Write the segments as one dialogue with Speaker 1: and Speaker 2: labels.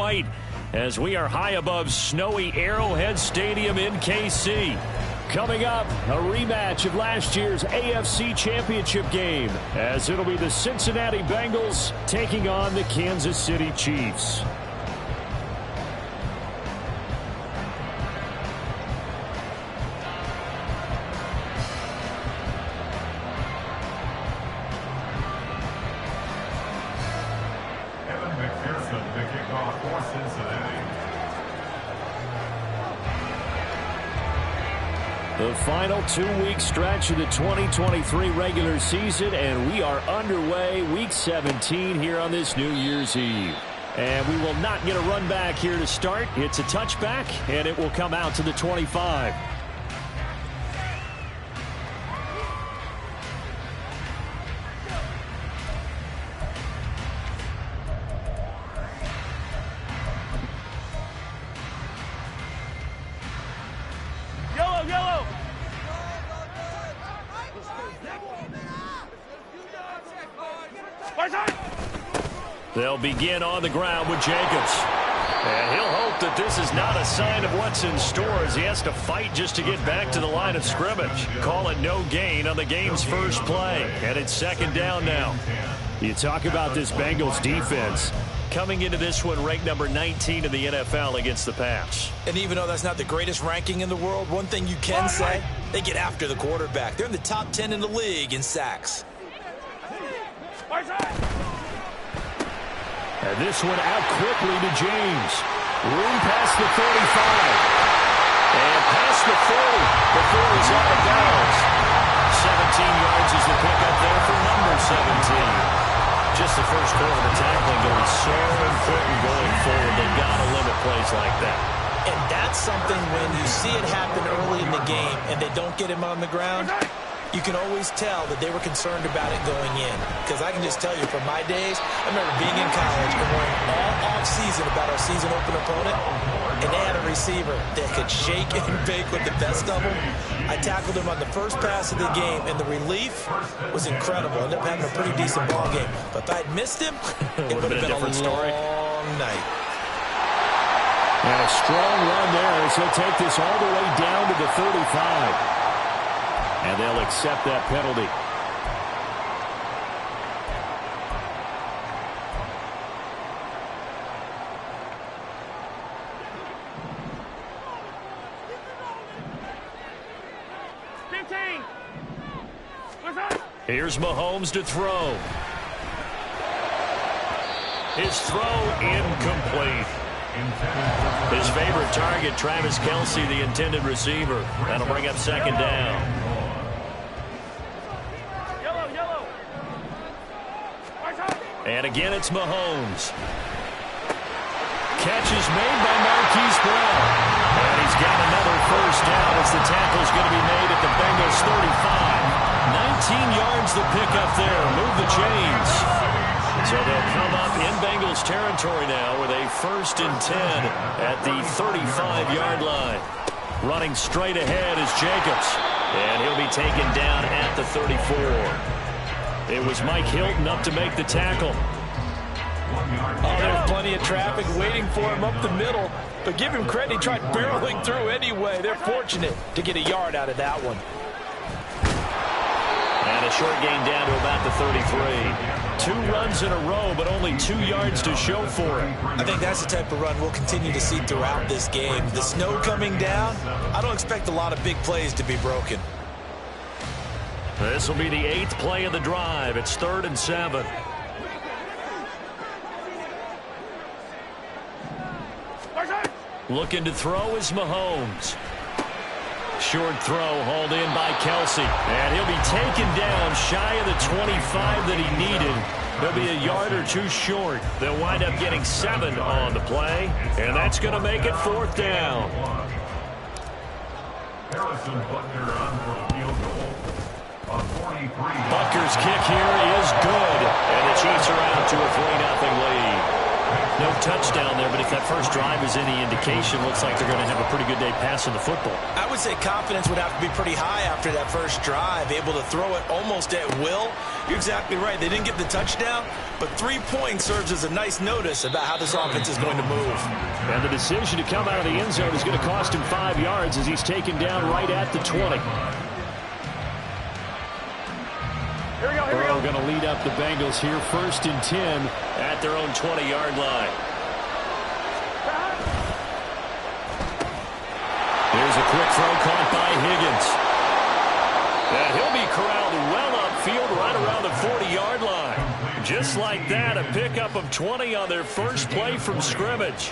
Speaker 1: right as we are high above snowy Arrowhead Stadium in KC. Coming up, a rematch of last year's AFC Championship game, as it'll be the Cincinnati Bengals taking on the Kansas City Chiefs. The final 2-week stretch of the 2023 regular season, and we are underway week 17 here on this New Year's Eve. And we will not get a run back here to start. It's a touchback, and it will come out to the 25. They'll begin on the ground with Jacobs. And he'll hope that this is not a sign of what's in store as he has to fight just to get back to the line of scrimmage. Call it no gain on the game's first play. And it's second down now. You talk about this Bengals defense coming into this one ranked number 19 in the NFL against the pass.
Speaker 2: And even though that's not the greatest ranking in the world, one thing you can say, they get after the quarterback. They're in the top 10 in the league in sacks.
Speaker 1: And this one out quickly to James. Room past the 35. And past the 40 before he's out of bounds. 17 yards is the pickup there for number 17. Just the first quarter of the tackling going so important going forward. They've got to limit plays like that.
Speaker 2: And that's something when you see it happen early in the game and they don't get him on the ground, you can always tell that they were concerned about it going in. Because I can just tell you from my days, I remember being in college and worrying all off-season about our season open opponent, and they had a receiver that could shake and bake with the best of them. I tackled him on the first pass of the game, and the relief was incredible. I ended up having a pretty decent ball game. But if I'd missed him, it would have been a long night.
Speaker 1: And a strong run there as he'll take this all the way down to the 35. And they'll accept that penalty. Here's Mahomes to throw. His throw incomplete. His favorite target, Travis Kelce, the intended receiver. That'll bring up second down. And again, it's Mahomes. Catch is made by Marquise Brown. And he's got another first down as the tackle's going to be made at the Bengals 35. 19 yards the pickup there. Move the chains. So they'll come up in Bengals territory now with a 1st and 10 at the 35-yard line. Running straight ahead is Jacobs. And he'll be taken down at the 34. It was Mike Hilton up to make the tackle.
Speaker 2: Oh, there's plenty of traffic waiting for him up the middle. But give him credit, he tried barreling through anyway. They're fortunate to get a yard out of that one.
Speaker 1: And a short gain down to about the 33. 2 runs in a row, but only 2 yards to show for it.
Speaker 2: I think that's the type of run we'll continue to see throughout this game. The snow coming down, I don't expect a lot of big plays to be broken.
Speaker 1: This will be the 8th play of the drive. It's 3rd and 7. Looking to throw is Mahomes. Short throw hauled in by Kelce. And he'll be taken down shy of the 25 that he needed. He'll be a yard or 2 short. They'll wind up getting 7 on the play. And that's going to make it 4th down. Butker's kick here is good. And the Chiefs are out to a 3-0 lead. No touchdown there, but if that first drive is any indication, looks like they're going to have a pretty good day passing the football.
Speaker 2: I would say confidence would have to be pretty high after that first drive, able to throw it almost at will. You're exactly right. They didn't get the touchdown, but 3 points serves as a nice notice about how this offense is going to move.
Speaker 1: And the decision to come out of the end zone is going to cost him 5 yards as he's taken down right at the 20. Burrow going to lead up the Bengals here, 1st and 10 at their own 20-yard line. Here's a quick throw caught by Higgins. And he'll be corralled well upfield right around the 40-yard line. Just like that, a pickup of 20 on their first play from scrimmage.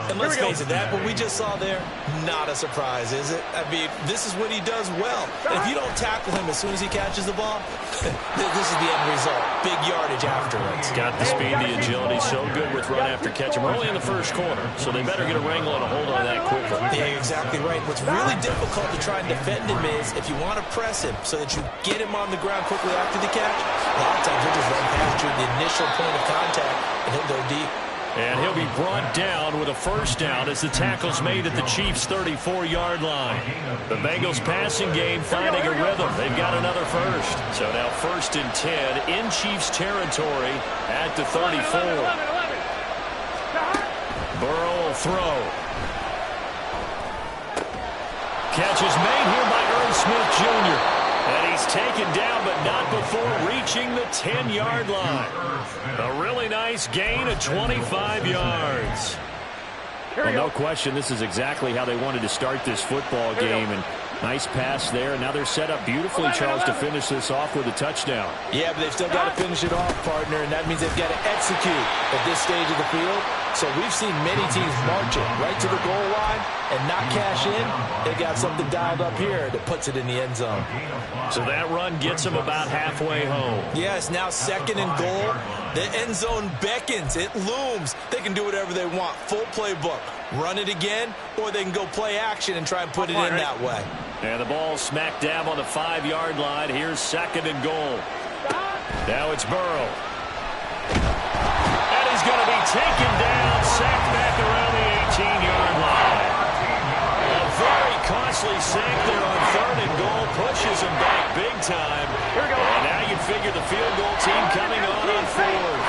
Speaker 2: And let's face it, that what we just saw there, not a surprise, is it? I mean, this is what he does well. And if you don't tackle him as soon as he catches the ball, this is the end result. Big yardage afterwards.
Speaker 1: Got the speed, the agility, so good with run after catch. We're only in the first quarter, so they better get a wrangle and a hold on that quickly.
Speaker 2: Yeah, exactly right. What's really difficult to try and defend him is if you want to press him so that you get him on the ground quickly after the catch, a lot of times he'll just run past you at the initial point of contact, and he'll go deep.
Speaker 1: And he'll be brought down with a first down as the tackle's made at the Chiefs' 34-yard line. The Bengals passing game finding a rhythm. They've got another first. So now 1st and 10 in Chiefs territory at the 34. Burrow will throw. Catch is made here by Irv Smith Jr. And he's taken down, but not before reaching the 10-yard line. A really nice gain of 25 yards. Well, no question, this is exactly how they wanted to start this football game. And nice pass there. Now they're set up beautifully, Charles, to finish this off with a touchdown.
Speaker 2: Yeah, but they've still got to finish it off, partner, and that means they've got to execute at this stage of the field. So we've seen many teams march it right to the goal line and not cash in. They got something dialed up here that puts it in the end zone.
Speaker 1: So that run gets them about halfway home.
Speaker 2: Yes, now 2nd and goal. The end zone beckons. It looms. They can do whatever they want. Full playbook. Run it again, or they can go play action and try and put it in that way.
Speaker 1: And the ball smack dab on the 5-yard line. Here's 2nd and goal. Now it's Burrow. And he's going to be taken down, sacked back around the 18-yard line. A very costly sack there on 3rd and goal. Pushes him back big time. And now you figure the field goal team coming on 4th.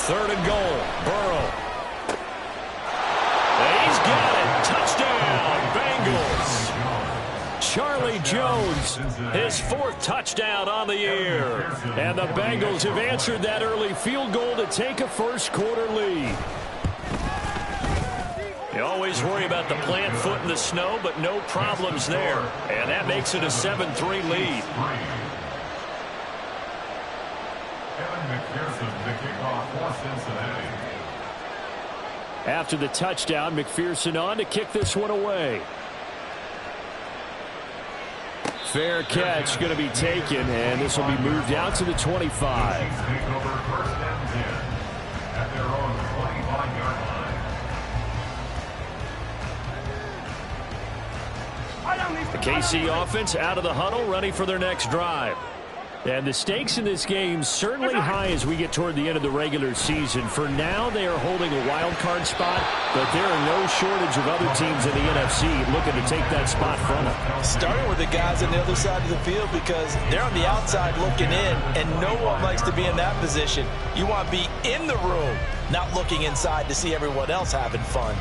Speaker 1: 3rd and goal. Burrow. He's got it. Touchdown, Bengals. Charlie Jones, his 4th touchdown on the year. And the Bengals have answered that early field goal to take a first quarter lead. You always worry about the plant foot in the snow, but no problems there. And that makes it a 7-3 lead. After the touchdown, McPherson on to kick this one away. Fair catch going to be taken, and this will be moved out to the 25. The KC offense out of the huddle, ready for their next drive. And the stakes in this game certainly high as we get toward the end of the regular season. For now, they are holding a wild card spot, but there are no shortage of other teams in the NFC looking to take that spot from them.
Speaker 2: Starting with the guys on the other side of the field because they're on the outside looking in, and no one likes to be in that position. You want to be in the room, not looking inside to see everyone else having fun.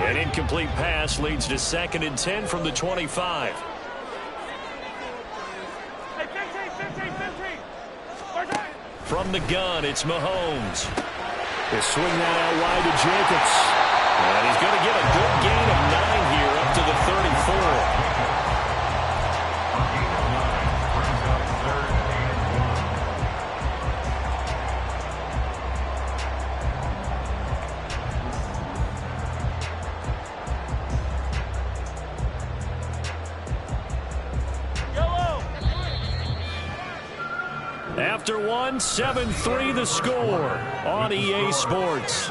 Speaker 1: An incomplete pass leads to 2nd and 10 from the 25. From the gun, it's Mahomes. They swing that out wide to Jacobs. And he's going to get a good gain of 9 here up to the 34. After one, 7-3 the score on EA Sports.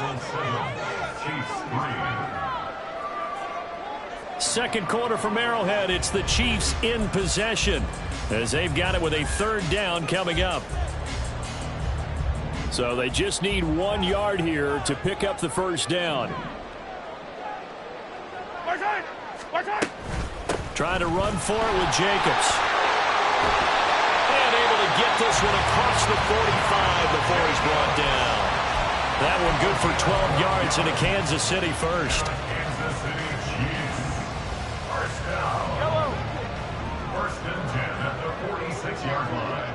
Speaker 1: Second quarter from Arrowhead. It's the Chiefs in possession. as they've got it with a 3rd down coming up. So they just need 1 yard here to pick up the 1st down. Trying to run for it with Jacobs. And able to get this one across the 45 before he's brought down. That one good for 12 yards into Kansas City first.
Speaker 3: Kansas City Chiefs. 1st down. 1st and 10 at the 46-yard line.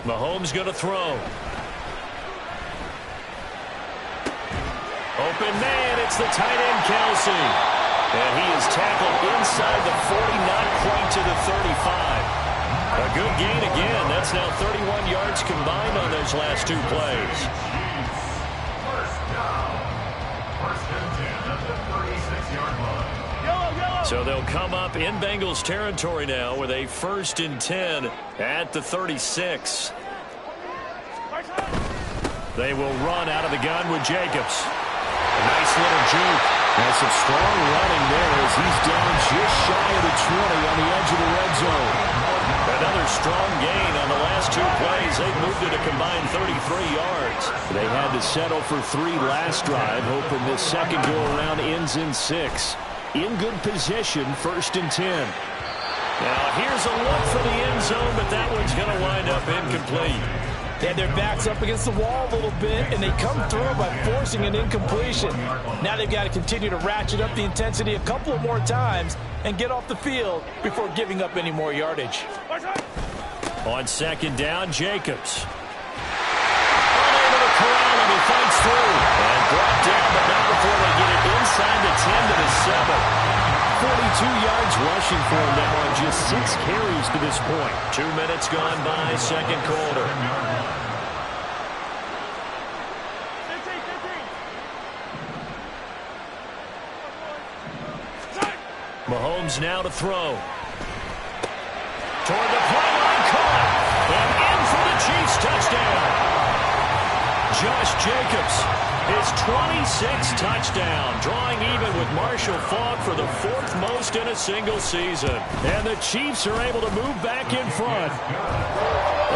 Speaker 1: Mahomes going to throw. Open man, it's the tight end, Kelsey. And he is tackled inside the 40, not quite to the 35. A good gain again. That's now 31 yards combined on those last 2 plays.
Speaker 3: 1st down. 1st and 10 at the 36-yard line.
Speaker 1: So they'll come up in Bengals territory now with a 1st and 10 at the 36. They will run out of the gun with Jacobs. A nice little juke.
Speaker 4: Has some strong running there as he's down just shy of the 20 on the edge of the red zone.
Speaker 1: Another strong gain on the last 2 plays. They've moved it a combined 33 yards.
Speaker 4: They had to settle for 3 last drive, hoping this second go-around ends in 6. In good position, 1st and 10.
Speaker 1: Now here's a look for the end zone, but that one's going to wind up incomplete.
Speaker 2: They had their backs up against the wall a little bit, and they come through by forcing an incompletion. Now they've got to continue to ratchet up the intensity a couple of more times and get off the field before giving up any more yardage.
Speaker 1: On 2nd down, Jacobs. Unable to corral him, he fights through. And brought down, but not before they get it inside the 10 to the 7.
Speaker 4: 42 yards rushing for him now on just 6 carries to this point.
Speaker 1: 2 minutes gone by, 2nd quarter. Mahomes now to throw. Toward the pylon, caught. And in for the Chiefs touchdown. Josh Jacobs, his 26th touchdown, drawing even with Marshall Faulk for the 4th most in a single season.
Speaker 4: And the Chiefs are able to move back in front.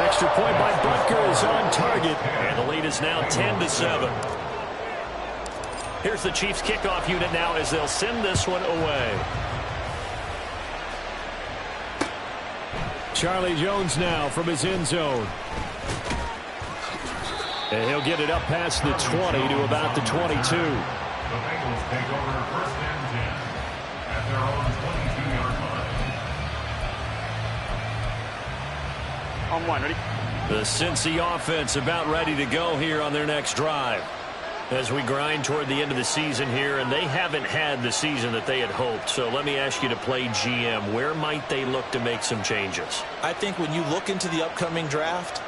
Speaker 4: Extra point by Butker is on target.
Speaker 1: And the lead is now 10-7. Here's the Chiefs kickoff unit now as they'll send this one away.
Speaker 4: Charlie Jones now from his end zone. And he'll get it up past the 20 to about the 22.
Speaker 3: The Bengals take over 1st and 10 at their own 22-yard line.
Speaker 5: On 1, ready?
Speaker 1: The Cincy offense about ready to go here on their next drive. As we grind toward the end of the season here, and they haven't had the season that they had hoped. So let me ask you to play GM. Where might they look to make some changes?
Speaker 2: I think when you look into the upcoming draft,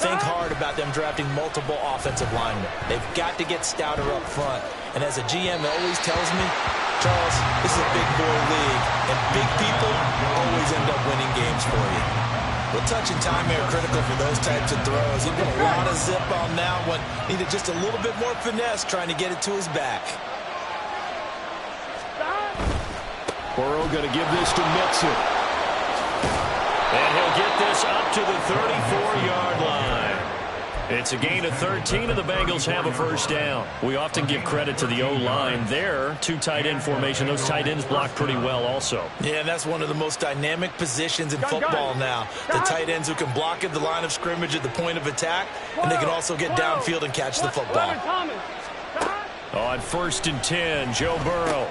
Speaker 2: think hard about them drafting multiple offensive linemen. They've got to get stouter up front. And as a GM always tells me, Charles, this is a big boy league, and big people always end up winning games for you. Well, touch and time are critical for those types of throws. He put a lot of zip on that one. Needed just a little bit more finesse trying to get it to his back.
Speaker 4: Burrow going to give this to Mixon.
Speaker 1: And he'll get this up to the 34-yard line. It's a gain of 13, and the Bengals have a 1st down. We often give credit to the O-line there. 2 tight end formation. Those tight ends block pretty well also.
Speaker 2: Yeah, and that's one of the most dynamic positions in football now. The tight ends who can block at the line of scrimmage at the point of attack, and they can also get downfield and catch the football.
Speaker 1: On 1st and 10, Joe Burrow.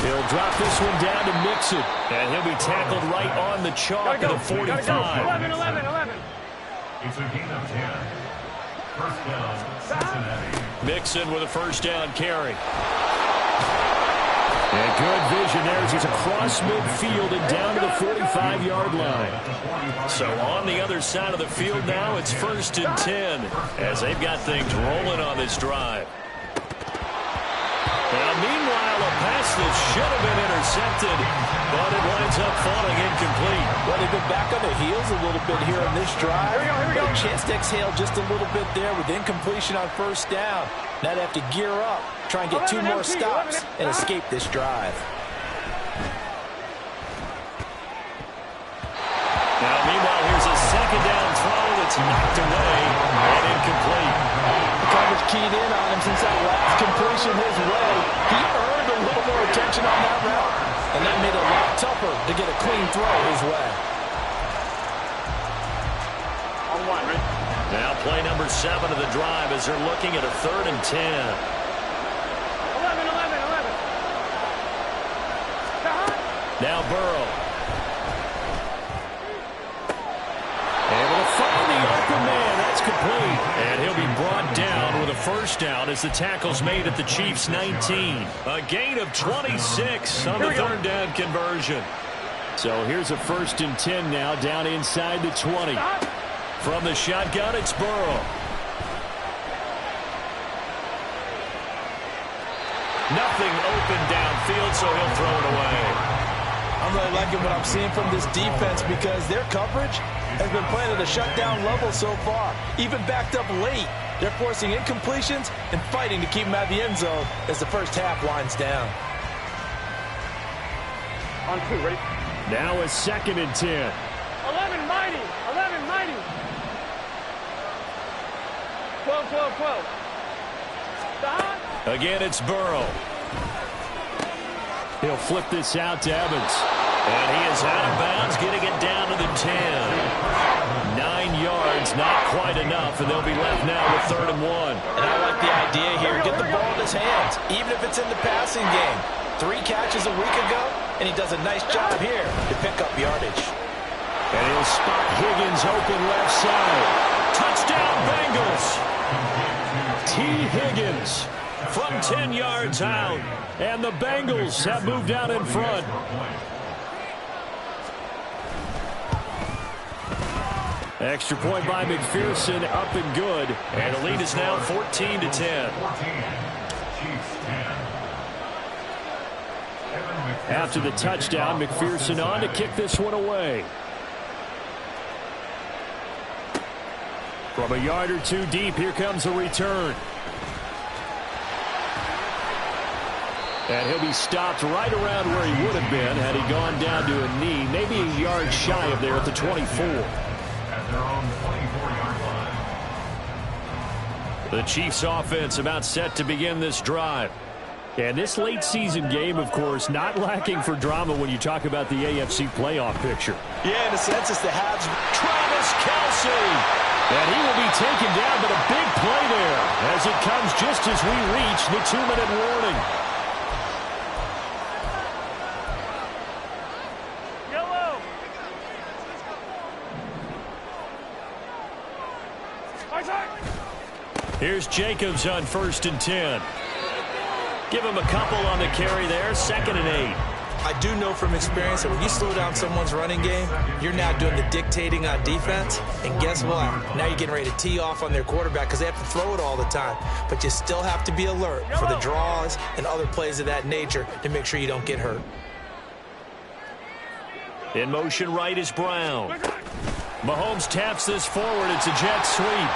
Speaker 4: He'll drop this one down to Mixon.
Speaker 1: And he'll be tackled right on the chalk at the 45.
Speaker 5: 11.
Speaker 3: It's a gain of 10. 1st down, Cincinnati.
Speaker 1: Mixon with a 1st down carry.
Speaker 4: And good vision there as he's across midfield and down to the 45-yard line.
Speaker 1: So on the other side of the field now, it's 1st and 10 as they've got things rolling on this drive. Now, meanwhile, a pass that should have been intercepted, but it winds up falling incomplete.
Speaker 2: Well, they've been back on their heels a little bit here on this drive.
Speaker 5: Here we go.
Speaker 2: A chance to exhale just a little bit there with incompletion on 1st down. Now they have to gear up, try and get 2 more stops, and escape this drive.
Speaker 1: It's knocked away and incomplete.
Speaker 2: The coverage keyed in on him since that last completion his way. He earned a little more attention on that route, and that made it a lot tougher to get a clean throw his way.
Speaker 1: Now play number 7 of the drive as they're looking at a 3rd and 10.
Speaker 5: 11.
Speaker 1: Now Burrow. Able to find the open man. That's complete. And he'll be brought down with a first down as the tackle's made at the Chiefs' 19. A gain of 26 on the 3rd down conversion. So here's a 1st and 10 now down inside the 20. From the shotgun, it's Burrow. Nothing open downfield, so he'll throw it away.
Speaker 2: I'm really liking what I'm seeing from this defense because their coverage has been playing at a shutdown level so far. Even backed up late, they're forcing incompletions and fighting to keep them out of the end zone as the first half winds down.
Speaker 5: On 2, ready?
Speaker 4: Now a 2nd and 10.
Speaker 5: 11 mighty. 12. Stop.
Speaker 1: Again, it's Burrow.
Speaker 4: He'll flip this out to Evans.
Speaker 1: And he is out of bounds, getting it down to the 10. 9 yards, not quite enough, and they'll be left now with 3rd and 1.
Speaker 2: And I like the idea here. Get the ball in his hands, even if it's in the passing game. 3 catches a week ago, and he does a nice job here to pick up yardage.
Speaker 4: And he'll spot Higgins open left side.
Speaker 1: Touchdown, Bengals.
Speaker 4: T. Higgins
Speaker 1: From 10 yards out.
Speaker 4: and the Bengals have moved out in front. Extra point by McPherson, up and good.
Speaker 1: And the lead is now 14 to 10.
Speaker 4: After the touchdown, McPherson on to kick this one away. From a yard or 2 deep, here comes a return. And he'll be stopped right around where he would have been had he gone down to a knee, maybe a yard shy of there at the 24.
Speaker 3: At their own 24-yard line.
Speaker 1: The Chiefs offense about set to begin this drive.
Speaker 4: And this late season game, of course, not lacking for drama when you talk about the AFC playoff picture.
Speaker 2: Yeah, in a sense, it's the halves.
Speaker 1: Travis Kelce.
Speaker 4: And he will be taken down, but a big play there as it comes just as we reach the 2-minute warning.
Speaker 5: Yellow.
Speaker 1: Here's Jacobs on 1st and 10. Give him a couple on the carry there. 2nd and 8.
Speaker 2: I do know from experience that when you slow down someone's running game, you're now doing the dictating on defense. And guess what? Now you're getting ready to tee off on their quarterback because they have to throw it all the time. But you still have to be alert for the draws and other plays of that nature to make sure you don't get hurt.
Speaker 1: In motion right is Brown. Mahomes taps this forward. It's a jet sweep.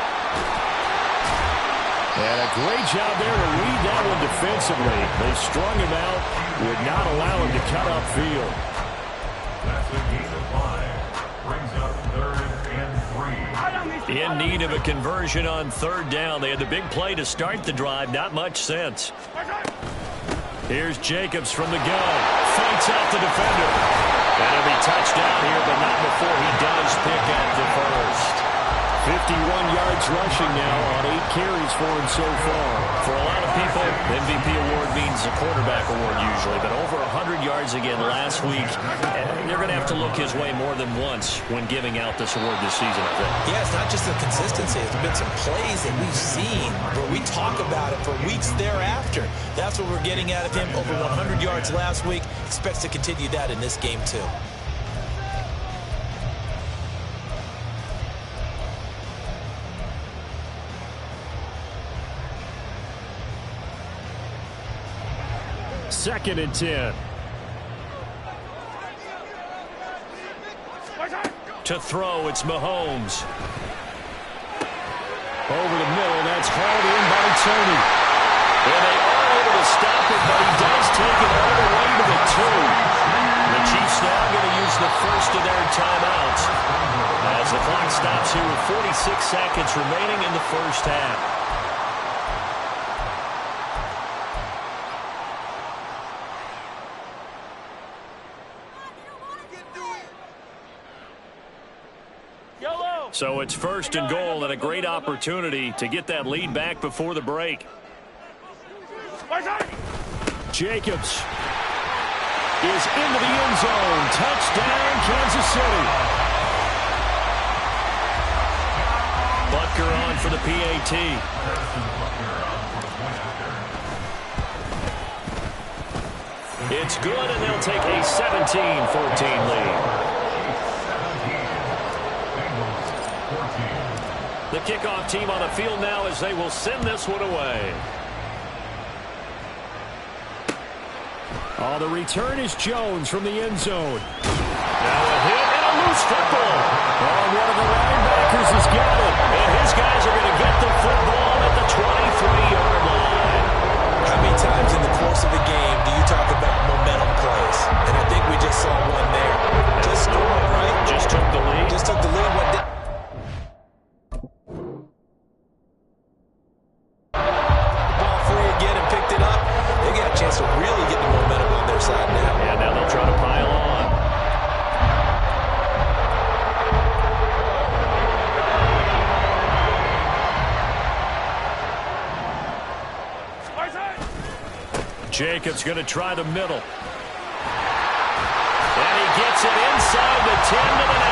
Speaker 4: And a great job there to read that one defensively. They strung him out, would not allow him to cut upfield.
Speaker 3: That's a gain of 5. Brings up 3rd and 3.
Speaker 1: In need of a conversion on 3rd down. They had the big play to start the drive. Not much sense. Here's Jacobs from the gun. Fights out the defender. And he'll be touched down here, but not before he does pick up the first.
Speaker 4: 51 yards rushing now on 8 carries for him so far.
Speaker 1: For a lot of people, the MVP award means a quarterback award usually, but over 100 yards again last week. They're going to have to look his way more than once when giving out this award this season, I think.
Speaker 2: Yeah, it's not just the consistency. It's been some plays that we've seen where we talk about it for weeks thereafter. That's what we're getting out of him. Over 100 yards last week. Expects to continue that in this game, too.
Speaker 4: Second and 10.
Speaker 1: To throw, it's Mahomes.
Speaker 4: Over the middle, that's hauled in by Tony.
Speaker 1: And they are able to stop it, but he does take it all the way to the 2. The Chiefs Chiefs now going to use the first of their timeouts as the clock stops here with 46 seconds remaining in the first half. So it's first and goal and a great opportunity to get that lead back before the break.
Speaker 4: Jacobs is into the end zone. Touchdown, Kansas City.
Speaker 1: Butker on for the PAT. It's good, and they'll take a 17-14 lead. The kickoff team on the field now as they will send this one away.
Speaker 4: Oh, the return is Jones from the end zone.
Speaker 1: Now a hit and a loose football.
Speaker 4: Oh, one of the linebackers has got it.
Speaker 1: And his guys are going to get the football at the 23-yard line.
Speaker 2: How many times in the course of a game do you talk about momentum plays? And I think we just saw one there. Just scored, right?
Speaker 1: Just took the lead.
Speaker 2: Just took the lead. What did chance to really get the momentum on their side now.
Speaker 1: And now they'll try to pile on. Jacobs going to try the middle. And he gets it inside the 10 to the 9.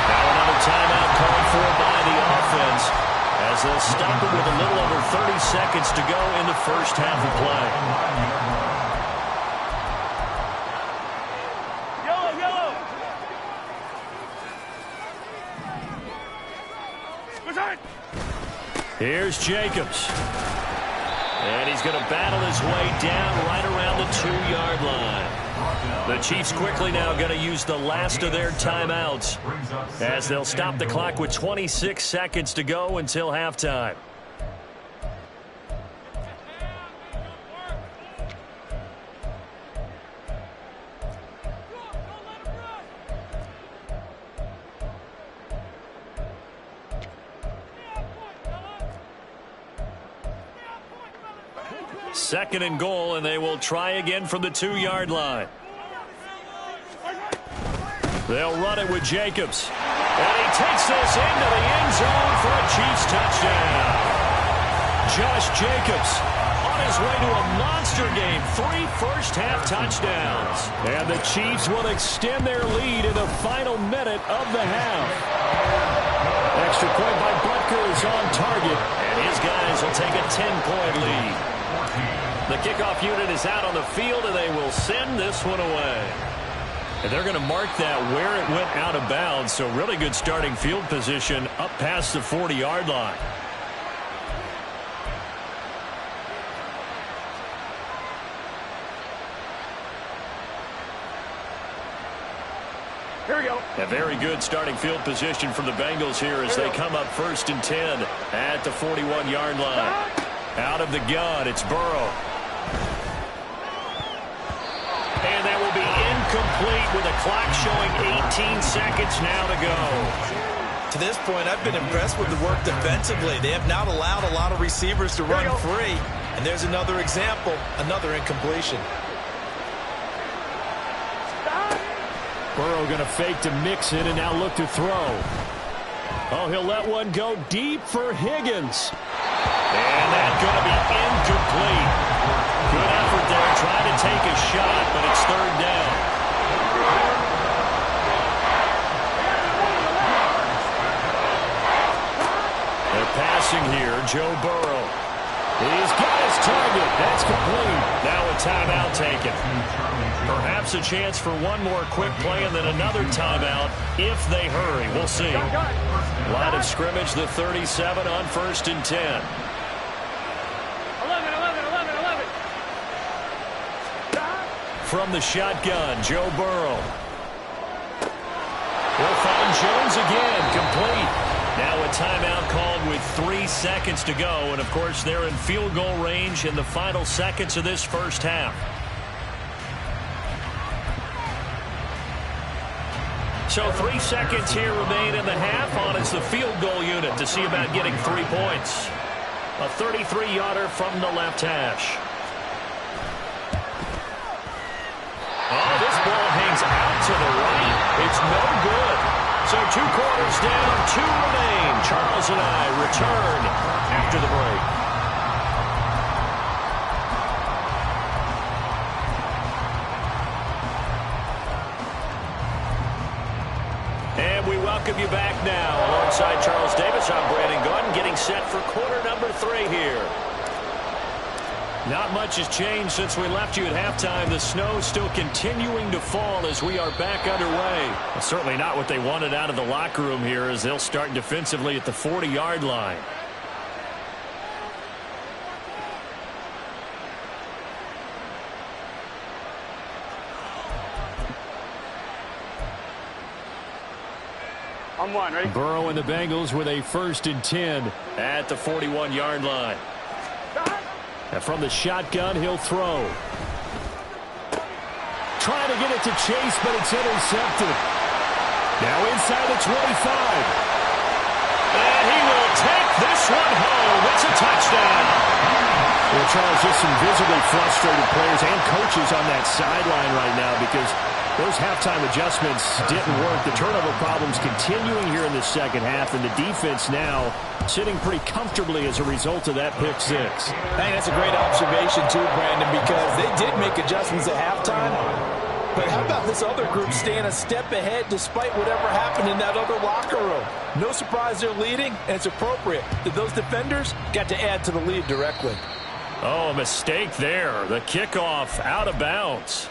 Speaker 1: Now another timeout called for by the offense, as they'll stop it with a little over 30 seconds to go in the first half of play.
Speaker 5: Yellow.
Speaker 1: Here's Jacobs. And he's going to battle his way down right around the 2-yard line. The Chiefs quickly now going to use the last of their timeouts as they'll stop the clock with 26 seconds to go until halftime. Second and goal, and they will try again from the 2-yard line. They'll run it with Jacobs. And he takes this into the end zone for a Chiefs touchdown. Josh Jacobs on his way to a monster game. 3 first-half touchdowns.
Speaker 4: And the Chiefs will extend their lead in the final minute of the half. Extra point by Butker is on target.
Speaker 1: And his guys will take a 10-point lead. The kickoff unit is out on the field, and they will send this one away. And they're going to mark that where it went out of bounds, so really good starting field position up past the 40-yard line.
Speaker 5: Here we go.
Speaker 1: A very good starting field position for the Bengals here as they come up 1st and 10 at the 41-yard line. Out of the gun, it's Burrow. And that will be incomplete with a clock showing 18 seconds now to go.
Speaker 2: To this point, I've been impressed with the work defensively. They have not allowed a lot of receivers to run free. And there's another example, another incompletion.
Speaker 4: Burrow going to fake to mix it and now look to throw. Oh, he'll let one go deep for Higgins.
Speaker 1: And that's going to be incomplete. Good effort there, trying to take a shot, but it's 3rd down. They're passing here, Joe Burrow.
Speaker 4: He's got his target. That's complete.
Speaker 1: Now a timeout taken. Perhaps a chance for one more quick play and then another timeout if they hurry. We'll see. Line of scrimmage, the 37 on 1st and 10.
Speaker 5: 11.
Speaker 1: From the shotgun, Joe Burrow. He'll find Jones again, complete. Now a timeout called with 3 seconds to go. And, of course, they're in field goal range in the final seconds of this first half.
Speaker 4: So 3 seconds here remain in the half on as the field goal unit to see about getting 3 points. A 33-yarder from the left hash. Oh, this ball hangs out to the right. It's no good. So 2 quarters down, 2 remain. Charles and I return after the break. And we welcome you back now. Alongside Charles Davis, I'm Brandon Gordon, getting set for quarter number 3 here. Not much has changed since we left you at halftime. The snow still continuing to fall as we are back underway. Well, certainly not what they wanted out of the locker room here as they'll start defensively at the 40-yard line.
Speaker 5: On 1, ready?
Speaker 4: Burrow and the Bengals with a 1st and 10 at the 41-yard line. And from the shotgun, he'll throw. Trying to get it to Chase, but it's intercepted. Now inside the 25. And he will take this one home. It's a touchdown. Well, Charles, just some visibly frustrated players and coaches on that sideline right now because those halftime adjustments didn't work. The turnover problems continuing here in the second half, and the defense now sitting pretty comfortably as a result of that pick 6.
Speaker 2: Hey, that's a great observation too, Brandon, because they did make adjustments at halftime. But how about this other group staying a step ahead despite whatever happened in that other locker room? No surprise they're leading, and it's appropriate that those defenders got to add to the lead directly.
Speaker 4: Oh, a mistake there. The kickoff out of bounds.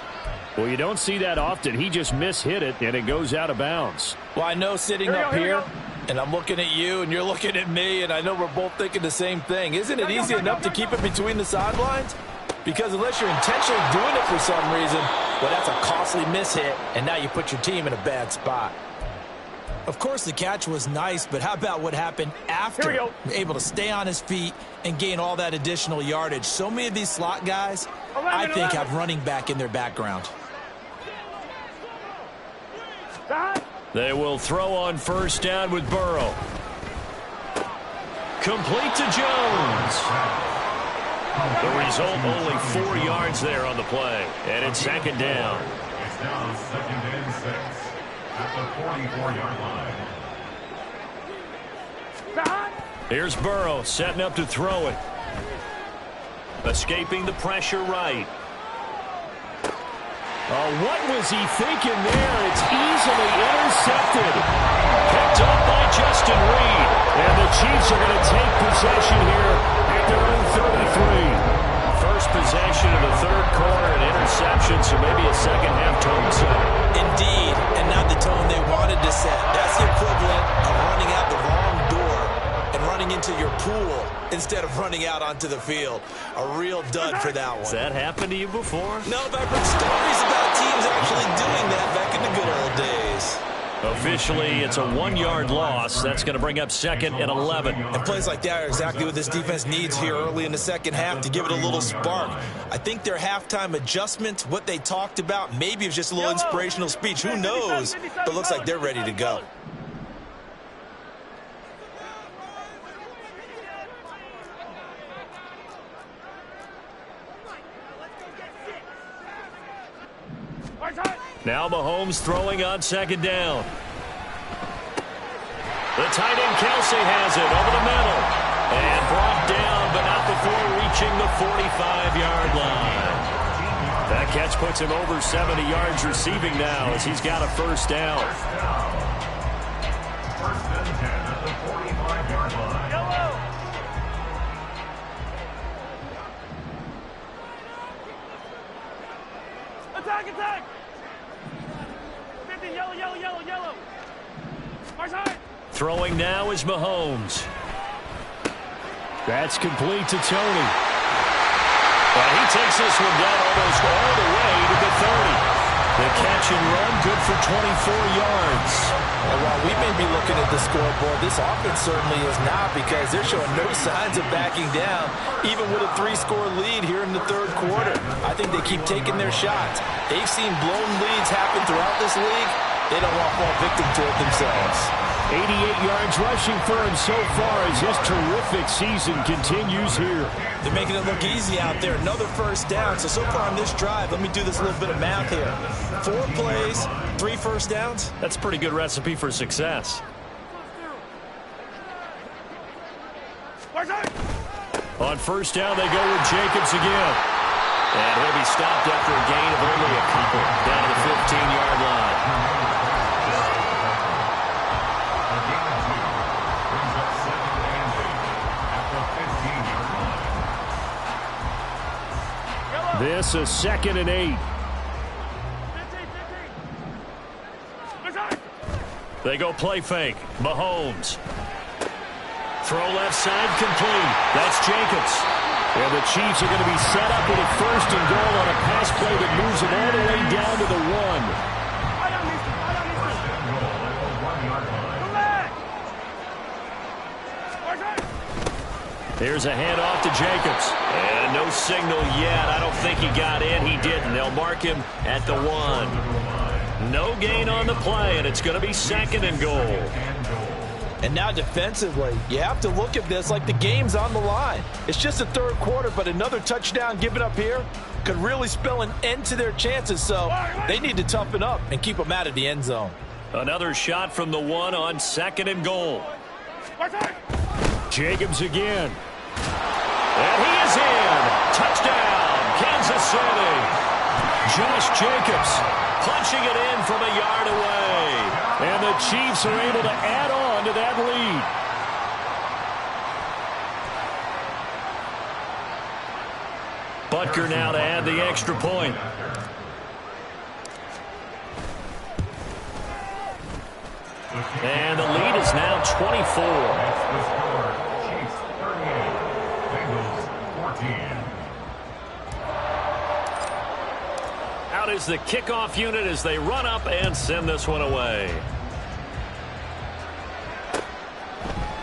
Speaker 4: Well, you don't see that often. He just mishit it, and it goes out of bounds.
Speaker 2: Well, I know sitting up here, and I'm looking at you, and you're looking at me, and I know we're both thinking the same thing. Isn't it easy enough to keep it between the sidelines? Because unless you're intentionally doing it for some reason, well, that's a costly mishit, and now you put your team in a bad spot. Of course, the catch was nice, but how about what happened after?
Speaker 5: Here we go.
Speaker 2: Able to stay on his feet and gain all that additional yardage. So many of these slot guys, I think, have running back in their background.
Speaker 4: They will throw on 1st down with Burrow. Complete to Jones. The result, only 4 yards there on the play. And it's 2nd down.
Speaker 3: It's now 2nd and 6 at the 44-yard line.
Speaker 4: Here's Burrow setting up to throw it. Escaping the pressure right. What was he thinking there? It's easily intercepted. Picked up by Justin Reed. And the Chiefs are going to take possession here at their own 33. First possession of the 3rd quarter, an interception, so maybe a second-half tone setter.
Speaker 2: Indeed, and not the tone they wanted to set. That's the equivalent of running out the wrong door and running into your pool instead of running out onto the field. A real dud for that one.
Speaker 4: Has that happened to you before?
Speaker 2: No, but I've heard stories about teams actually doing that back in the good old days.
Speaker 4: Officially, it's a 1-yard loss. That's going to bring up 2nd and 11.
Speaker 2: And plays like that are exactly what this defense needs here early in the second half to give it a little spark. I think their halftime adjustment, what they talked about, maybe it was just a little inspirational speech. Who knows? But it looks like they're ready to go.
Speaker 4: Now Mahomes throwing on 2nd down. The tight end Kelsey has it over the middle. And brought down, but not before reaching the 45-yard line. That catch puts him over 70 yards receiving now as he's got a 1st down.
Speaker 3: 1st and 10 at the 45-yard line.
Speaker 5: Yellow. Attack, attack. 50, yellow, yellow, yellow, yellow. March hard.
Speaker 4: Throwing now is Mahomes. That's complete to Tony. And he takes this one down almost all the way to the 30. The catch and run, good for 24 yards.
Speaker 2: And while we may be looking at the scoreboard, this offense certainly is not, because they're showing no signs of backing down, even with a 3-score lead here in the 3rd quarter. I think they keep taking their shots. They've seen blown leads happen throughout this league, They don't want to fall victim to it themselves.
Speaker 4: 88 yards rushing for him so far as his terrific season continues here.
Speaker 2: They're making it look easy out there. Another first down. So far on this drive, let me do this little bit of math here. 4 plays, 3 first downs.
Speaker 1: That's a pretty good recipe for success. On first down, they go with Jacobs again. And he'll be stopped after a gain of only a couple down to the 15-yard line.
Speaker 4: This is 2nd and 8.
Speaker 1: They go play fake. Mahomes. Throw left side complete. That's Jacobs.
Speaker 4: And the Chiefs are going to be set up with a 1st and goal on a pass play that moves them all the way down to the 1.
Speaker 1: Here's a handoff to Jacobs. And no signal yet. I don't think he got in. He didn't. They'll mark him at the 1. No gain on the play, and it's going to be 2nd and goal.
Speaker 2: And now defensively, you have to look at this like the game's on the line. It's just the 3rd quarter, but another touchdown given up here could really spell an end to their chances. So they need to toughen up and keep them out of the end zone.
Speaker 1: Another shot from the 1 on 2nd and goal.
Speaker 4: Jacobs again.
Speaker 1: And he is in. Touchdown, Kansas City. Josh Jacobs punching it in from a yard away.
Speaker 4: And the Chiefs are able to add on to that lead.
Speaker 1: Butker now to add the extra point. And the lead is now 24.
Speaker 3: Chiefs 38, Bengals 14.
Speaker 1: Out is the kickoff unit as they run up and send this one away.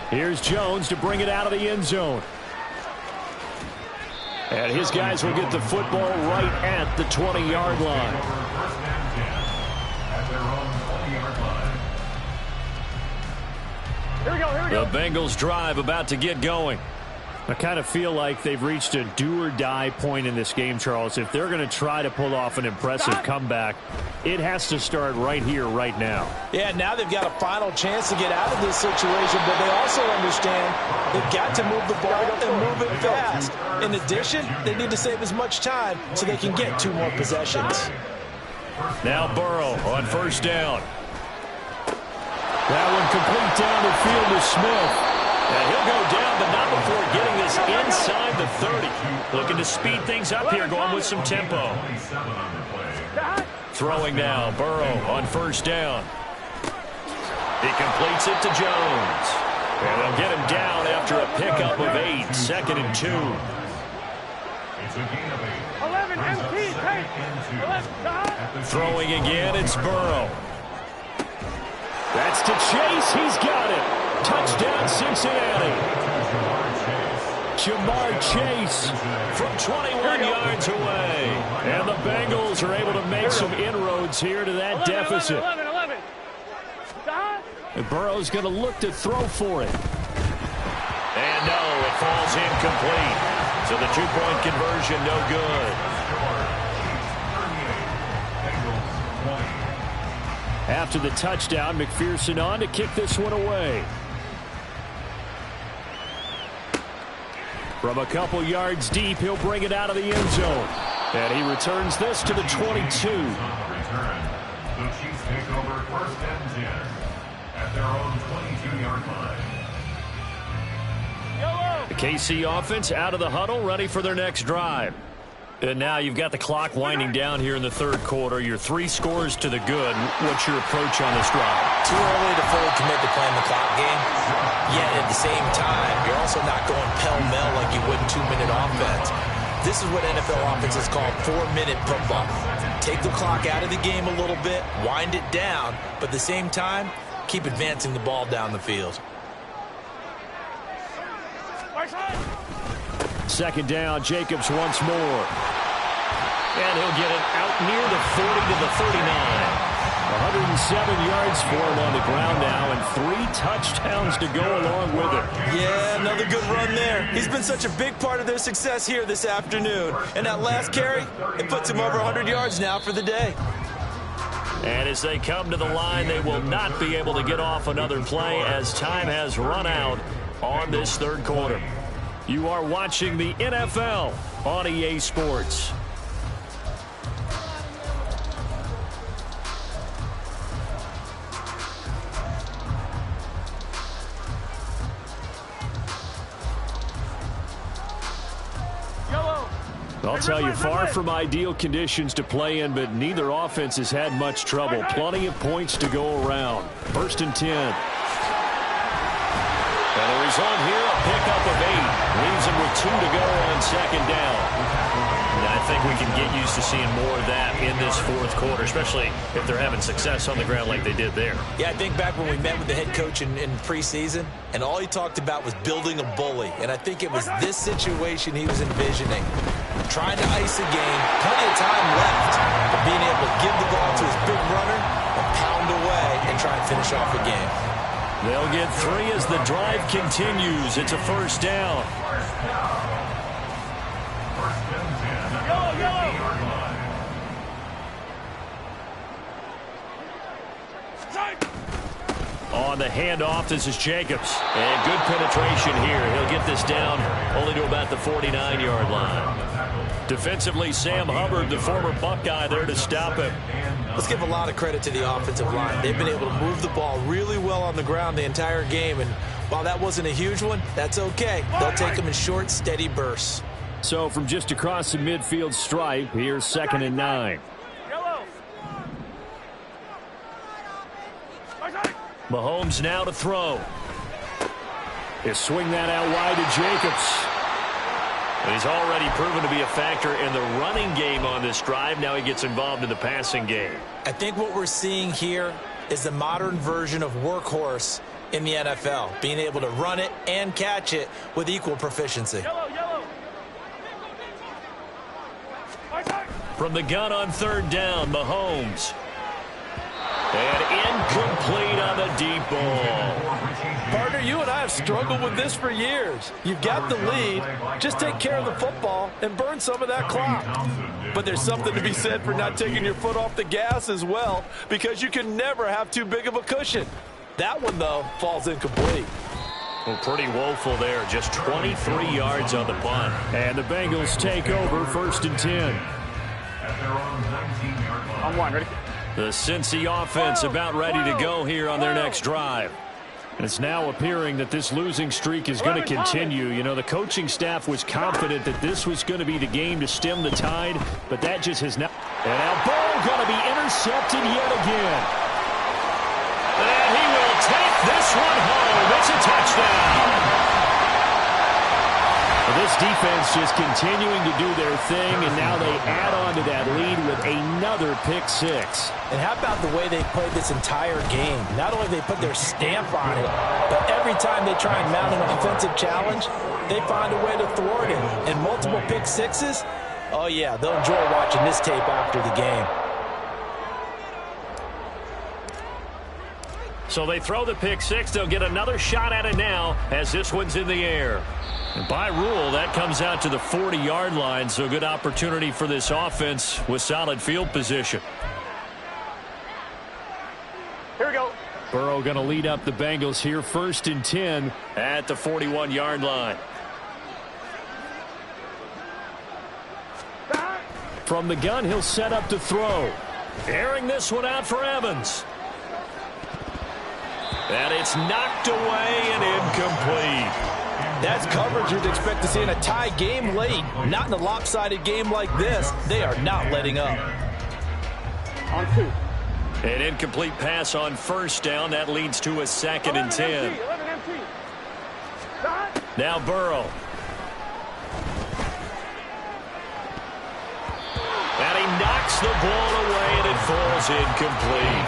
Speaker 4: Here's Jones to bring it out of the end zone. And his guys will get the football right at the 20-yard line.
Speaker 3: First and 10 at their own 20-yard line.
Speaker 5: Here we go.
Speaker 1: The Bengals drive about to get going.
Speaker 4: I kind of feel like they've reached a do-or-die point in this game, Charles. If they're going to try to pull off an impressive comeback, it has to start right here, right now.
Speaker 2: Yeah, now they've got a final chance to get out of this situation, but they also understand they've got to move the ball and move it fast. In addition, they need to save as much time so they can get 2 more possessions.
Speaker 1: Now Burrow on first down.
Speaker 4: That one complete down the field to Smith.
Speaker 1: And he'll go down, but not before getting this inside the 30. Looking to speed things up here, going with some tempo. Throwing now, Burrow on first down. He completes it to Jones. And they'll get him down after a pickup of 8, 2nd and 2.
Speaker 3: It's a gain of 8.
Speaker 1: Throwing again, it's Burrow.
Speaker 4: That's to Chase. He's got it. Touchdown, Cincinnati. Jamar Chase
Speaker 1: from 21 yards away.
Speaker 4: And the Bengals are able to make some inroads here to that deficit.
Speaker 5: 11.
Speaker 4: And Burrow's going to look to throw for it.
Speaker 1: And no, it falls incomplete. So the 2-point conversion, no good.
Speaker 4: After the touchdown, McPherson on to kick this one away. From a couple yards deep, he'll bring it out of the end zone. And he returns this to the 22.
Speaker 3: The Chiefs take over first and 10 at their own 22-yard line.
Speaker 1: The KC offense out of the huddle, ready for their next drive. And now you've got the clock winding down here in the 3rd quarter. You're 3 scores to the good. What's your approach on this drive?
Speaker 2: Too early to fully commit to playing the clock game. Yet at the same time, you're also not going pell-mell like you would in 2-minute offense. This is what NFL offenses call 4-minute football. Take the clock out of the game a little bit, wind it down, but at the same time, keep advancing the ball down the field.
Speaker 4: 2nd down, Jacobs once more.
Speaker 1: And he'll get it out near the 40 to the 39.
Speaker 4: 107 yards for him on the ground now, and 3 touchdowns to go along with it.
Speaker 2: Yeah, another good run there. He's been such a big part of their success here this afternoon. And that last carry, it puts him over 100 yards now for the day.
Speaker 1: And as they come to the line, they will not be able to get off another play as time has run out on this third quarter. You are watching the NFL on EA Sports. I'll tell you, far from ideal conditions to play in, but neither offense has had much trouble. Plenty of points to go around. 1st and 10. And the result here, a pickup of 8. Leaves them with 2 to go on 2nd down. And I think we can get used to seeing more of that in this 4th quarter, especially if they're having success on the ground like they did there.
Speaker 2: Yeah, I think back when we met with the head coach in preseason, and all he talked about was building a bully. And I think it was this situation he was envisioning. Trying to ice a game, plenty of time left, but being able to give the ball to his big runner and pound away and try and finish off the game.
Speaker 1: They'll get 3 as the drive continues. It's a 1st down. On the handoff, this is Jacobs. And good penetration here. He'll get this down only to about the 49-yard line. Defensively, Sam Hubbard, the former Buckeye, there to stop him.
Speaker 2: Let's give a lot of credit to the offensive line. They've been able to move the ball really well on the ground the entire game. And while that wasn't a huge one, that's okay. They'll take them in short, steady bursts.
Speaker 4: So from just across the midfield stripe, here's 2nd and 9. Mahomes now to throw. He'll swing that out wide to Jacobs.
Speaker 1: He's already proven to be a factor in the running game on this drive. Now he gets involved in the passing game.
Speaker 2: I think what we're seeing here is the modern version of workhorse in the NFL, being able to run it and catch it with equal proficiency.
Speaker 1: From the gun on 3rd down, Mahomes. And incomplete on the deep ball.
Speaker 6: Partner, you and I have struggled with this for years. You've got the lead. Just take care of the football and burn some of that clock. But there's something to be said for not taking your foot off the gas as well, because you can never have too big of a cushion. That one, though, falls incomplete.
Speaker 1: Well, pretty woeful there. Just 23 yards on the punt.
Speaker 4: And the Bengals take over 1st and 10.
Speaker 5: On 1, ready?
Speaker 1: The Cincy offense about ready to go here on their next drive.
Speaker 4: And it's now appearing that this losing streak is going to continue. You know, the coaching staff was confident that this was going to be the game to stem the tide, but that just has not. And now Burrow going to be intercepted yet again.
Speaker 1: And he will take this one home. It's a touchdown.
Speaker 4: This defense just continuing to do their thing, and now they add on to that lead with another pick 6.
Speaker 2: And how about the way they played this entire game? Not only they put their stamp on it, but every time they try and mount an offensive challenge, they find a way to thwart it. And multiple pick 6s, oh yeah, they'll enjoy watching this tape after the game.
Speaker 1: So they throw the pick 6. They'll get another shot at it now as this one's in the air. And by rule, that comes out to the 40-yard line, so good opportunity for this offense with solid field position.
Speaker 5: Here we go.
Speaker 4: Burrow going to lead up the Bengals here, 1st and 10
Speaker 1: at the 41-yard line.
Speaker 4: From the gun, he'll set up to throw.
Speaker 1: Airing this one out for Evans. And it's knocked away and incomplete.
Speaker 6: That's coverage you'd expect to see in a tie game late. Not in a lopsided game like this. They are not letting up.
Speaker 5: On 2.
Speaker 1: An incomplete pass on 1st down. That leads to a 2nd and 10. Now Burrow. And he knocks the ball away, and it falls incomplete.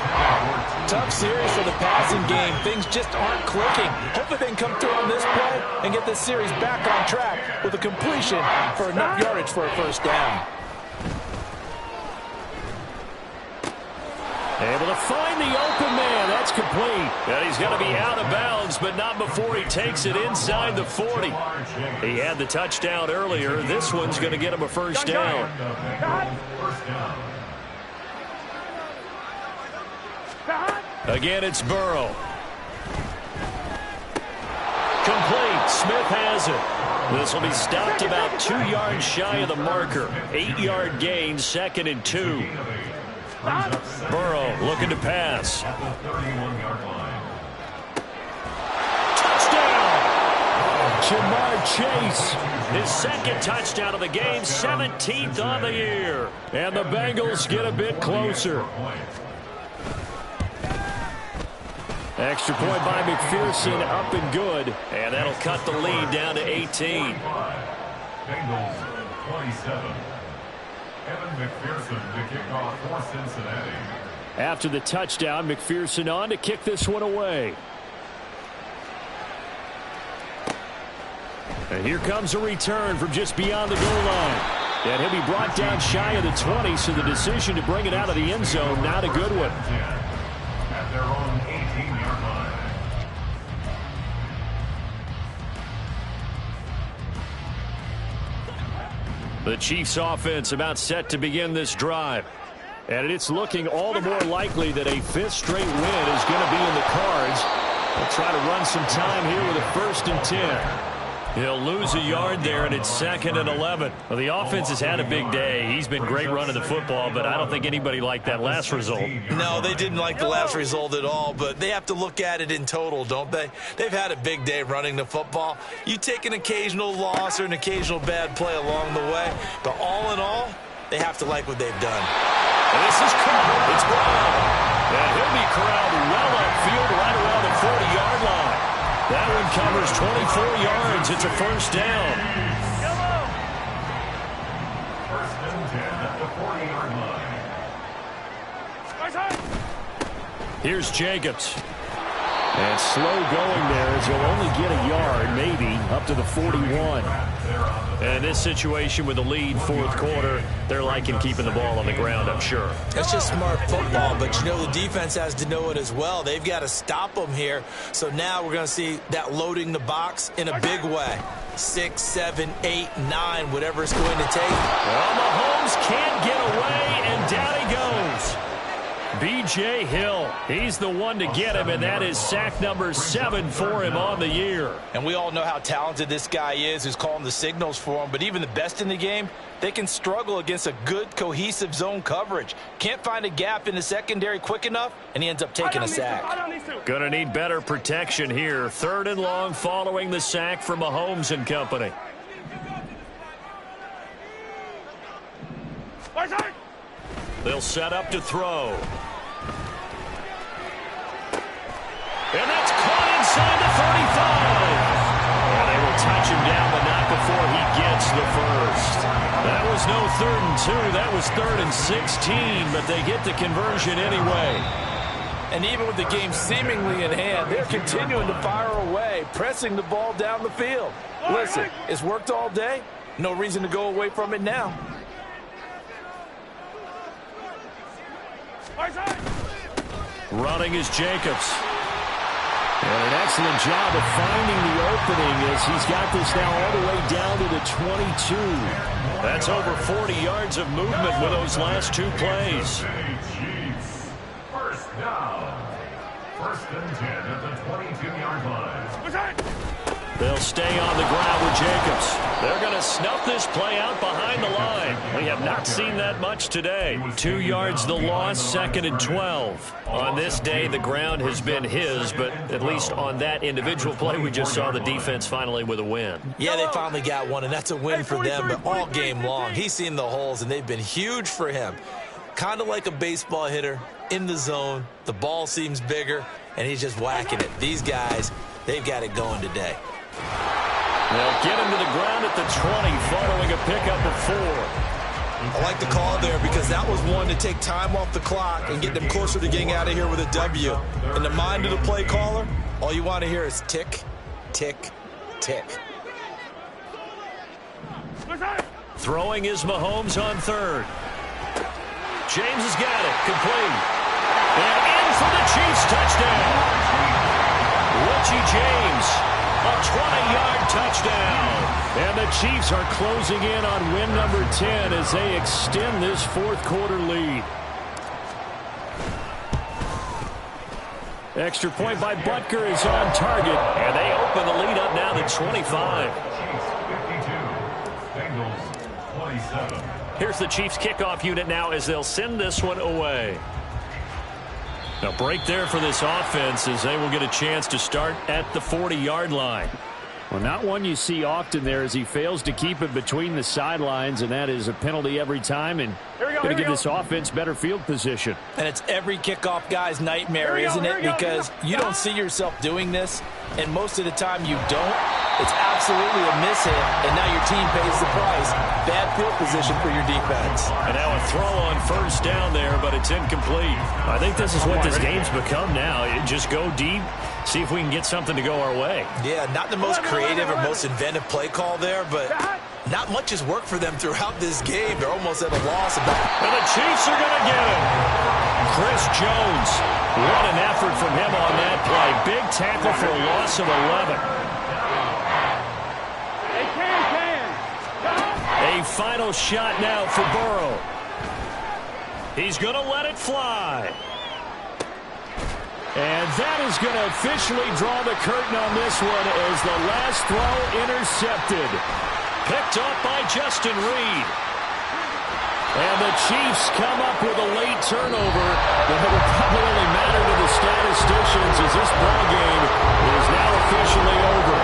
Speaker 2: Tough series for the passing game. Things just aren't clicking. Hopefully they can come through on this play and get this series back on track with a completion for enough yardage for a 1st down.
Speaker 4: Able to find the open man. That's complete.
Speaker 1: And he's going to be out of bounds, but not before he takes it inside the 40. He had the touchdown earlier. This one's going to get him a first down. Again, it's Burrow. Complete. Smith has it. This will be stopped about 2 yards shy of the marker. 8-yard gain, 2nd and 2. Burrow looking to pass. Touchdown! Jamar Chase. His 2nd touchdown of the game, 17th on the year. And the Bengals get a bit closer. Extra point by McPherson, up and good. And that'll cut the lead down to 18.
Speaker 3: Bengals 27. Evan McPherson to kick off for Cincinnati.
Speaker 4: After the touchdown, McPherson on to kick this one away. And here comes a return from just beyond the goal line. And he'll be brought down shy of the 20, so the decision to bring it out of the end zone, not a good one.
Speaker 3: At their own 18-yard line.
Speaker 1: The Chiefs offense about set to begin this drive.
Speaker 4: And it's looking all the more likely that a 5th straight win is going to be in the cards. They'll try to run some time here with a 1st and 10.
Speaker 1: He'll lose a yard there, and it's 2nd and 11.
Speaker 7: Well, the offense has had a big day. He's been great running the football, but I don't think anybody liked that last result.
Speaker 2: No, they didn't like the last result at all, but they have to look at it in total, don't they? They've had a big day running the football. You take an occasional loss or an occasional bad play along the way, but all in all, they have to like what they've done.
Speaker 1: And this is Cooper. It's Brown. And he'll be corralled well upfield right around the 40-yard line. That one covers 24 yards. It's a first down.
Speaker 3: First and 10 at the 40-yard line.
Speaker 1: Here's Jacobs.
Speaker 4: And slow going there as he'll only get a yard, maybe, up to the 41.
Speaker 1: And in this situation with the lead 4th quarter, they're liking keeping the ball on the ground, I'm sure.
Speaker 2: That's just smart football, but you know the defense has to know it as well. They've got to stop them here. So now we're going to see that loading the box in a big way. 6, 7, 8, 9, whatever it's going to take.
Speaker 1: Well, Mahomes can't get away, and down he goes. B.J. Hill, he's the one to get him, and that is sack number 7 for him on the year.
Speaker 2: And we all know how talented this guy is who's calling the signals for him, but even the best in the game, they can struggle against a good, cohesive zone coverage. Can't find a gap in the secondary quick enough, and he ends up taking a sack.
Speaker 1: Gonna need better protection here. 3rd and long following the sack from Mahomes and company. They'll set up to throw. And that's caught inside the 35. And they will touch him down, but not before he gets the first. That was no 3rd and 2. That was 3rd and 16, but they get the conversion anyway.
Speaker 6: And even with the game seemingly in hand, they're continuing to fire away, pressing the ball down the field. Listen, it's worked all day. No reason to go away from it now.
Speaker 1: Running is Jacobs.
Speaker 4: And an excellent job of finding the opening as he's got this now all the way down to the 22.
Speaker 1: That's over 40 yards of movement with those last 2 plays.
Speaker 3: Chiefs. First down. 1st and 10 at the 22-yard line.
Speaker 1: They'll stay on the ground with Jacobs. They're going to snuff this play out behind the line. We have not seen that much today. 2 yards the loss, 2nd and 12. On this day, the ground has been his, but at least on that individual play, we just saw the defense finally with a win.
Speaker 2: Yeah, they finally got one, and that's a win for them, but all game long, he's seen the holes, and they've been huge for him. Kind of like a baseball hitter in the zone. The ball seems bigger, and he's just whacking it. These guys, they've got it going today.
Speaker 1: They'll get him to the ground at the 20 following a pickup of 4.
Speaker 2: I like the call there because that was one to take time off the clock and get them closer to getting out of here with a W. In the mind of the play caller, all you want to hear is tick, tick, tick.
Speaker 1: Throwing is Mahomes on 3rd. James has got it. Complete. And in for the Chiefs touchdown. Richie James, a 20-yard touchdown.
Speaker 4: And the Chiefs are closing in on win number 10 as they extend this fourth quarter lead. Extra point by Butker is on target.
Speaker 1: And they open the lead up now to 25.
Speaker 3: Chiefs 52, Bengals 27.
Speaker 1: Here's the Chiefs kickoff unit now as they'll send this one away. A break there for this offense as they will get a chance to start at the 40-yard line.
Speaker 4: Well, not one you see often there as he fails to keep it between the sidelines, and that is a penalty every time, and going to give this offense better field position.
Speaker 2: And it's every kickoff guy's nightmare, isn't it? Because you don't see yourself doing this, and most of the time you don't. It's absolutely a miss hit, and now your team pays the price. Bad field position for your defense.
Speaker 1: And now a throw on first down there, but it's incomplete.
Speaker 7: I think this is what this game's become now. Just go deep, see if we can get something to go our way.
Speaker 2: Yeah, not the most creative or most inventive play call there, but not much has worked for them throughout this game. They're almost at a loss.
Speaker 1: And the Chiefs are going to get it. Chris Jones, what an effort from him on that play. Big tackle for a loss of 11. A final shot now for Burrow. He's going to let it fly.
Speaker 4: And that is going to officially draw the curtain on this one as the last throw intercepted.
Speaker 1: Picked up by Justin Reed.
Speaker 4: And the Chiefs come up with a late turnover that will probably only matter to the statisticians as this ball game is now officially over.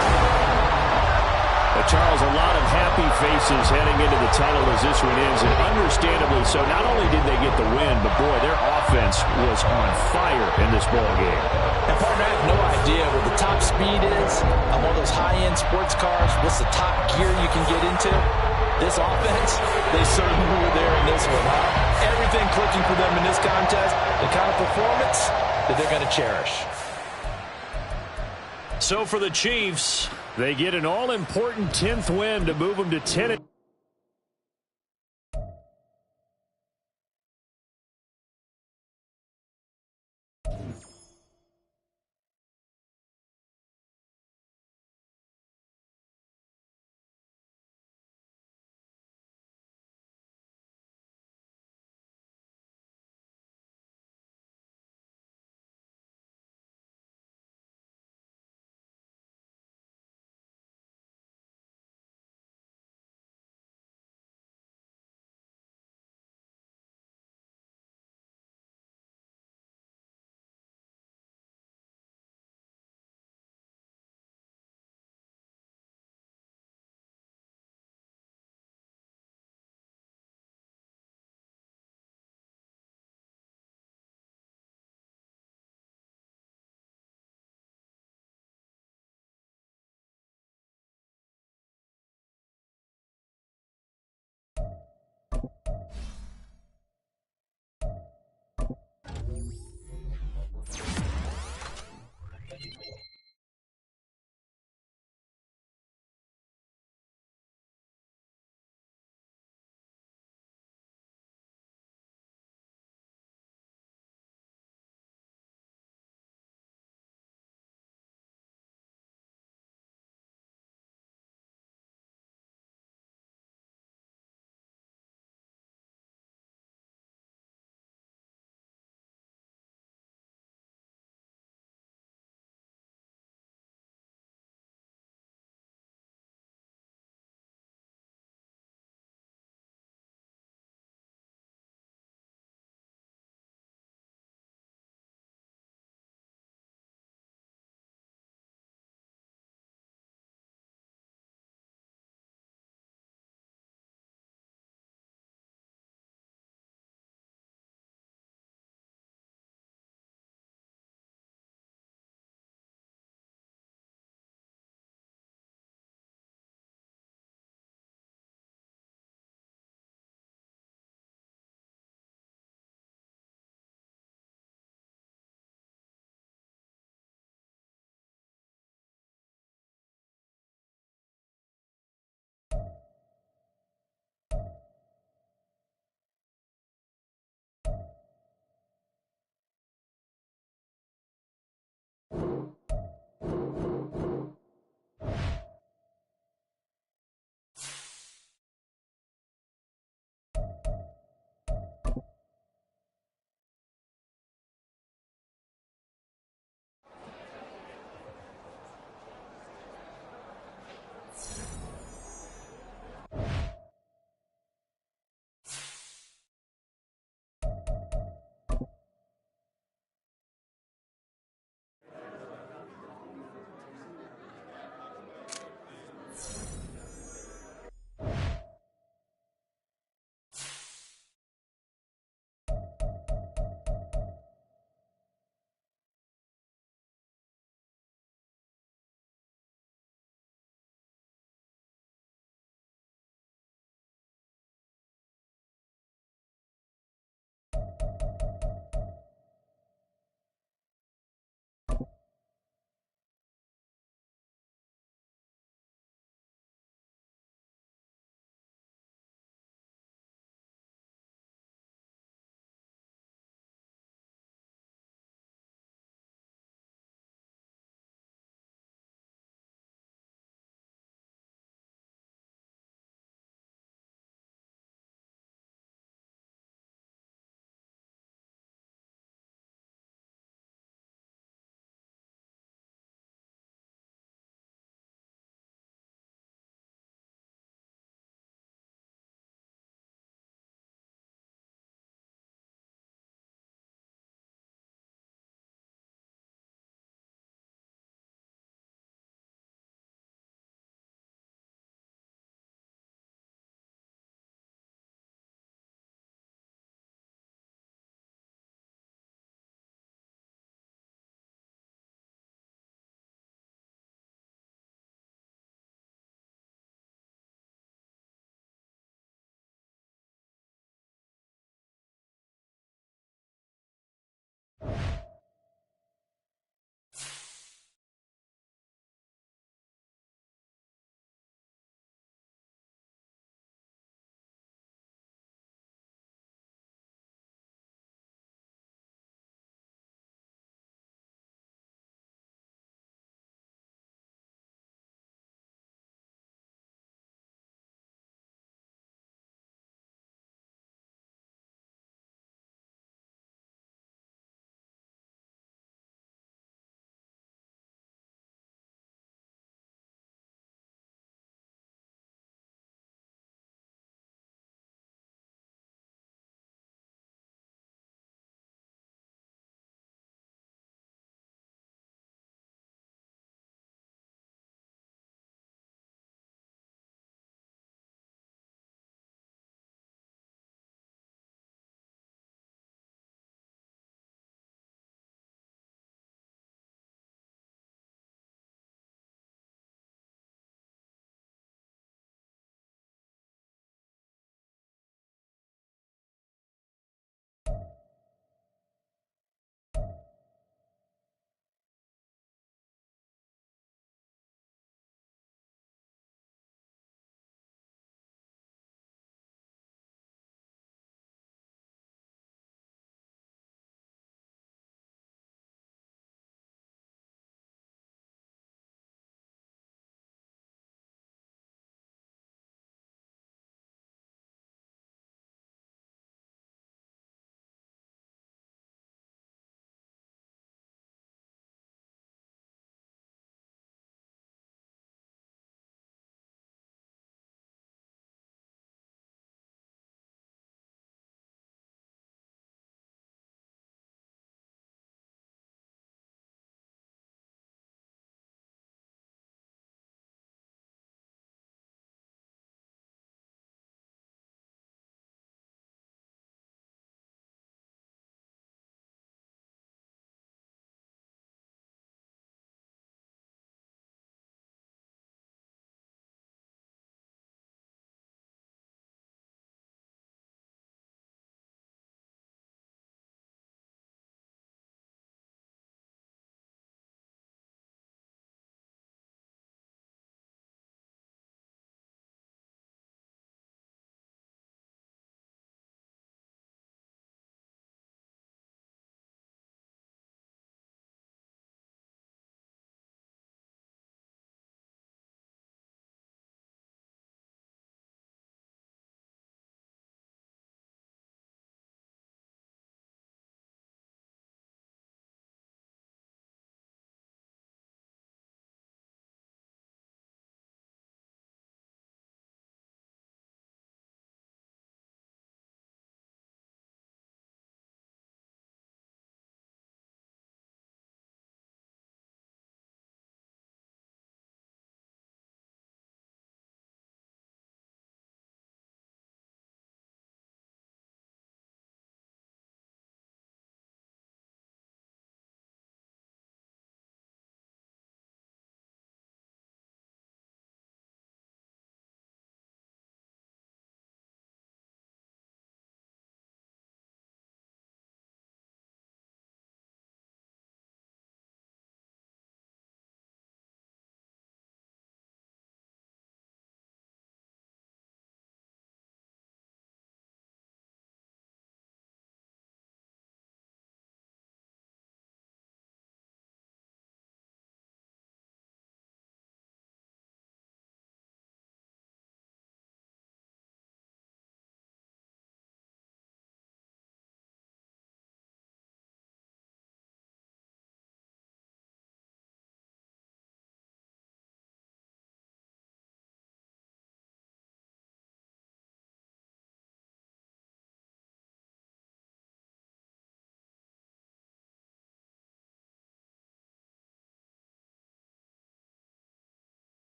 Speaker 4: Charles, a lot of happy faces heading into the tunnel as this one ends, and understandably so. Not only did they get the win, but boy, their offense was on fire in this ball game.
Speaker 2: And partner, I have no idea what the top speed is on one of those high-end sports cars. What's the top gear you can get into? This offense, they certainly were there in this one. Everything clicking for them in this contest, the kind of performance that they're going to cherish.
Speaker 1: So for the Chiefs,
Speaker 4: they get an all-important 10th win to move them to 10.